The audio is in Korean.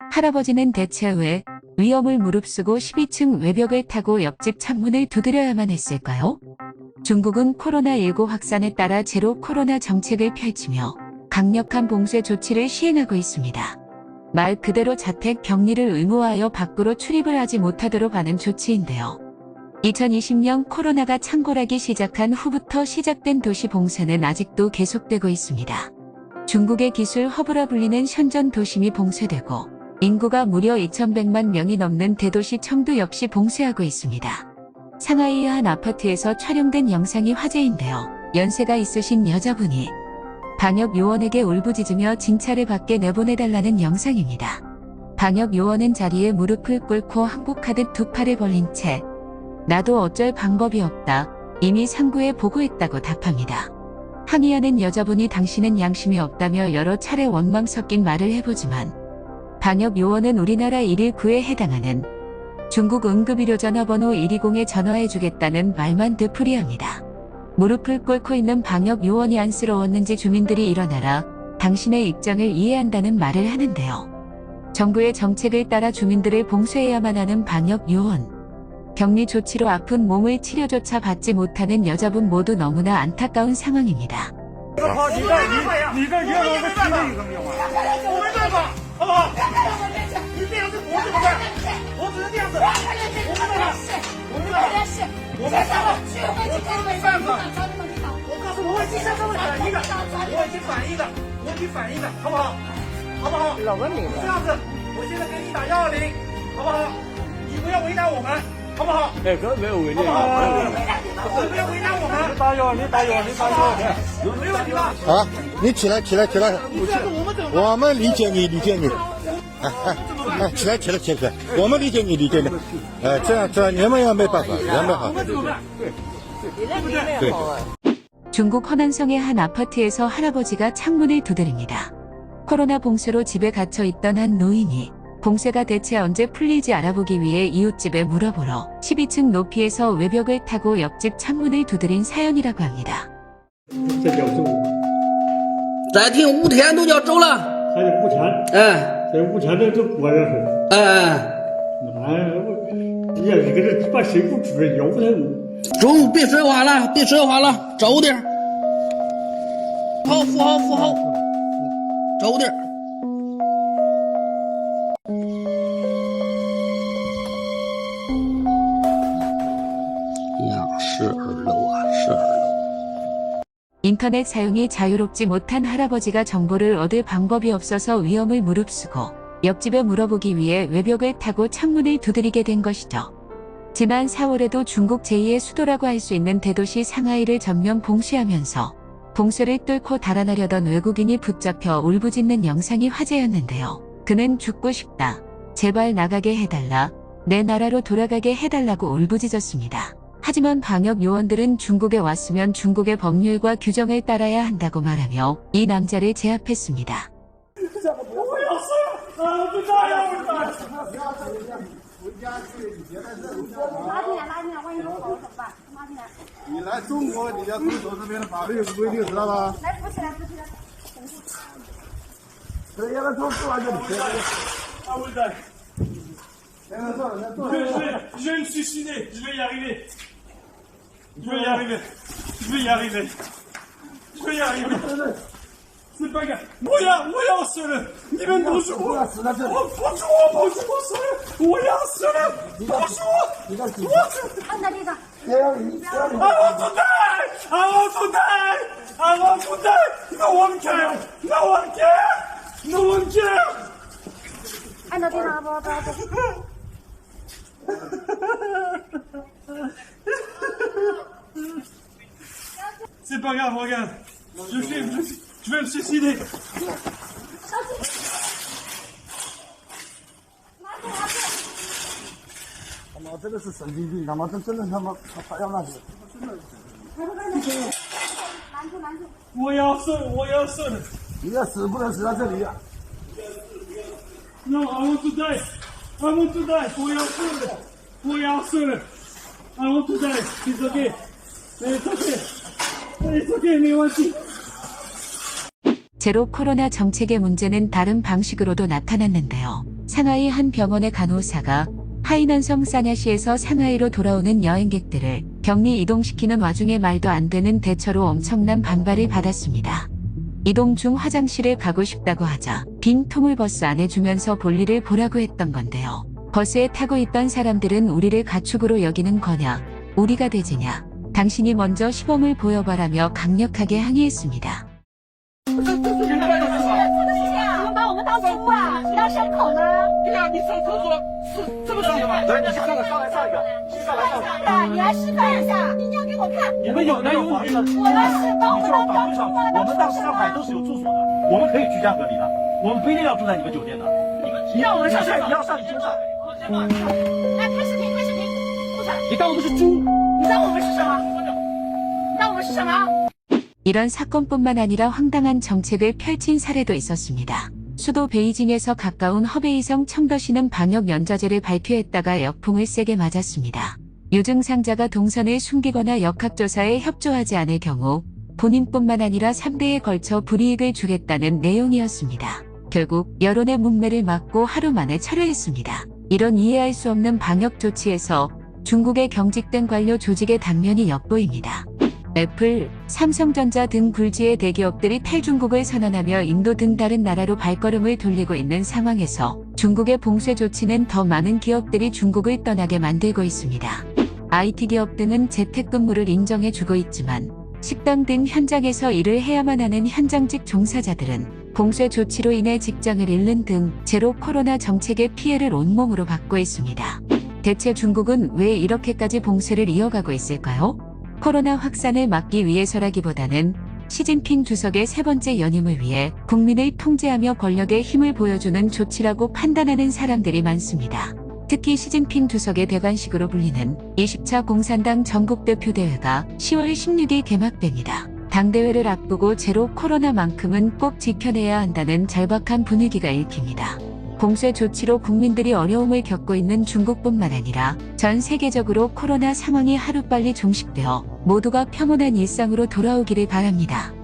할아버지는 대체 왜 위험을 무릅쓰고 12층 외벽을 타고 옆집 창문을 두드려야만 했을까요? 중국은 코로나19 확산에 따라 제로 코로나 정책을 펼치며 강력한 봉쇄 조치를 시행하고 있습니다. 말 그대로 자택 격리를 의무화하여 밖으로 출입을 하지 못하도록 하는 조치인데요. 2020년 코로나가 창궐하기 시작한 후부터 시작된 도시 봉쇄는 아직도 계속되고 있습니다. 중국의 기술 허브라 불리는 션전 도심이 봉쇄되고 인구가 무려 2100만 명이 넘는 대도시 청두 역시 봉쇄하고 있습니다. 상하이의 한 아파트에서 촬영된 영상이 화제인데요. 연세가 있으신 여자분이 방역 요원에게 울부짖으며 진찰을 밖에 내보내달라는 영상입니다. 방역 요원은 자리에 무릎을 꿇고 항복하듯 두 팔을 벌린 채 나도 어쩔 방법이 없다. 이미 상구에 보고했다고 답합니다. 항의하는 여자분이 당신은 양심이 없다며 여러 차례 원망 섞인 말을 해보지만 방역 요원은 우리나라 119에 해당하는 중국 응급의료 전화번호 120에 전화해주겠다는 말만 되풀이합니다. 무릎을 꿇고 있는 방역 요원이 안쓰러웠는지 주민들이 일어나라 당신의 입장을 이해한다는 말을 하는데요. 정부의 정책을 따라 주민들을 봉쇄해야만 하는 방역 요원. 격리 조치로 아픈 몸을 치료조차 받지 못하는 여자분 모두 너무나 안타까운 상황입니다.哎，这没有违例啊！不要为难我们！打药，你打药，你打药去，没问题吧？啊，你起来，起来，起来！我们理解你，理解你。起来，起来，起来！我们理解你，理解你。这你们也没办法，也没好。对。 중국 허난성의 한 아파트에서 할아버지가 창문을 두드립니다. 코로나 봉쇄로 집에 갇혀 있던 한 노인이 봉쇄가 대체 언제 풀릴지 알아보기 위해 이웃집에 물어보러 12층 높이에서 외벽을 타고 옆집 창문을 두드린 사연이라고 합니다. 再停5天都叫走了。还得5天。哎，这5天这过月份。哎，我也一个人把辛苦住着，要不然。中别说话了，别说话了，走点儿。好，扶好，扶好，走点儿。呀，12楼啊，12楼。 인터넷 사용이 자유롭지 못한 할아버지가 정보를 얻을 방법이 없어서 위험을 무릅쓰고 옆집에 물어보기 위해 외벽을 타고 창문을 두드리게 된 것이죠. 지난 4월에도 중국 제2의 수도라고 할 수 있는 대도시 상하이를 전면 봉쇄하면서 봉쇄를 뚫고 달아나려던 외국인이 붙잡혀 울부짖는 영상이 화제였는데요. 그는 죽고 싶다. 제발 나가게 해달라. 내 나라로 돌아가게 해달라고 울부짖었습니다. 하지만 방역 요원들은 중국에 왔으면 중국의 법률과 규정을 따라야 한다고 말하며 이 남자를 제압했습니다. 你来中国，你要遵守这边的法律规定，知道吧？来，扶起来，扶起来。这原来坐完这里。啊，我的。Je me suis suicidé, je vais y arriver. Je vais y arriver. Je vais y arriver. Je vais y arriver. C'est pas grave. 我要死了！你们不是我，不是我死了！我要死了！不是我，按在地上。I want to die! I want to die! I want to die! No one care! No one care! No one care! 按到地上，不。C'est pas grave, regarde. Je vais me suicider. 他妈真的是神经病，他妈真的他妈他要那些。我要死了！你要死不能死在这里啊！ No, I want to die. I want to die. 我要死了！ I want to die. It's okay. It's okay. It's okay. 没问题。 제로 코로나 정책의 문제는 다른 방식으로도 나타났는데요. 상하이 한 병원의 간호사가 하이난성 사냐시에서 상하이로 돌아오는 여행객들을 격리 이동시키는 와중에 말도 안 되는 대처로 엄청난 반발을 받았습니다. 이동 중 화장실에 가고 싶다고 하자 빈 통을 버스 안에 주면서 볼일을 보라고 했던 건데요. 버스에 타고 있던 사람들은 우리를 가축으로 여기는 거냐, 우리가 돼지냐, 당신이 먼저 시범을 보여봐라며 강력하게 항의했습니다. 你把我们当猪啊？你当牲口呢？对呀，你上厕所是这么上的吗？来，你上来，上一个，上来，上来。你来示范一下，你尿给我看。我们有房子，我们是把我们当猪吗？我们到上海都是有住所的，我们可以居家隔离的，我们不一定要住在你们酒店的。你让我们上车，你要上你就上。来，开视频，开视频，不是，你当我们是猪？你当我们是什么？你当我们是什么？ 이런 사건뿐만 아니라 황당한 정책을 펼친 사례도 있었습니다. 수도 베이징에서 가까운 허베이성 청더시는 방역 연자제를 발표했다가 역풍을 세게 맞았습니다. 유증상자가 동선을 숨기거나 역학조사에 협조하지 않을 경우 본인뿐만 아니라 3대에 걸쳐 불이익을 주겠다는 내용이었습니다. 결국 여론의 문매를 막고 하루 만에 철회했습니다. 이런 이해할 수 없는 방역 조치에서 중국의 경직된 관료 조직의 단면이 엿보입니다. 애플, 삼성전자 등 굴지의 대기업들이 탈중국을 선언하며 인도 등 다른 나라로 발걸음을 돌리고 있는 상황에서 중국의 봉쇄 조치는 더 많은 기업들이 중국을 떠나게 만들고 있습니다. IT 기업 등은 재택근무를 인정해주고 있지만 식당 등 현장에서 일을 해야만 하는 현장직 종사자들은 봉쇄 조치로 인해 직장을 잃는 등 제로 코로나 정책의 피해를 온몸으로 받고 있습니다. 대체 중국은 왜 이렇게까지 봉쇄를 이어가고 있을까요? 코로나 확산을 막기 위해서라기보다는 시진핑 주석의 세 번째 연임을 위해 국민을 통제하며 권력의 힘을 보여주는 조치라고 판단하는 사람들이 많습니다. 특히 시진핑 주석의 대관식으로 불리는 20차 공산당 전국대표대회가 10월 16일 개막됩니다. 당대회를 앞두고 제로 코로나만큼은 꼭 지켜내야 한다는 절박한 분위기가 읽힙니다. 봉쇄 조치로 국민들이 어려움을 겪고 있는 중국뿐만 아니라 전 세계적으로 코로나 상황이 하루빨리 종식되어 모두가 평온한 일상으로 돌아오기를 바랍니다.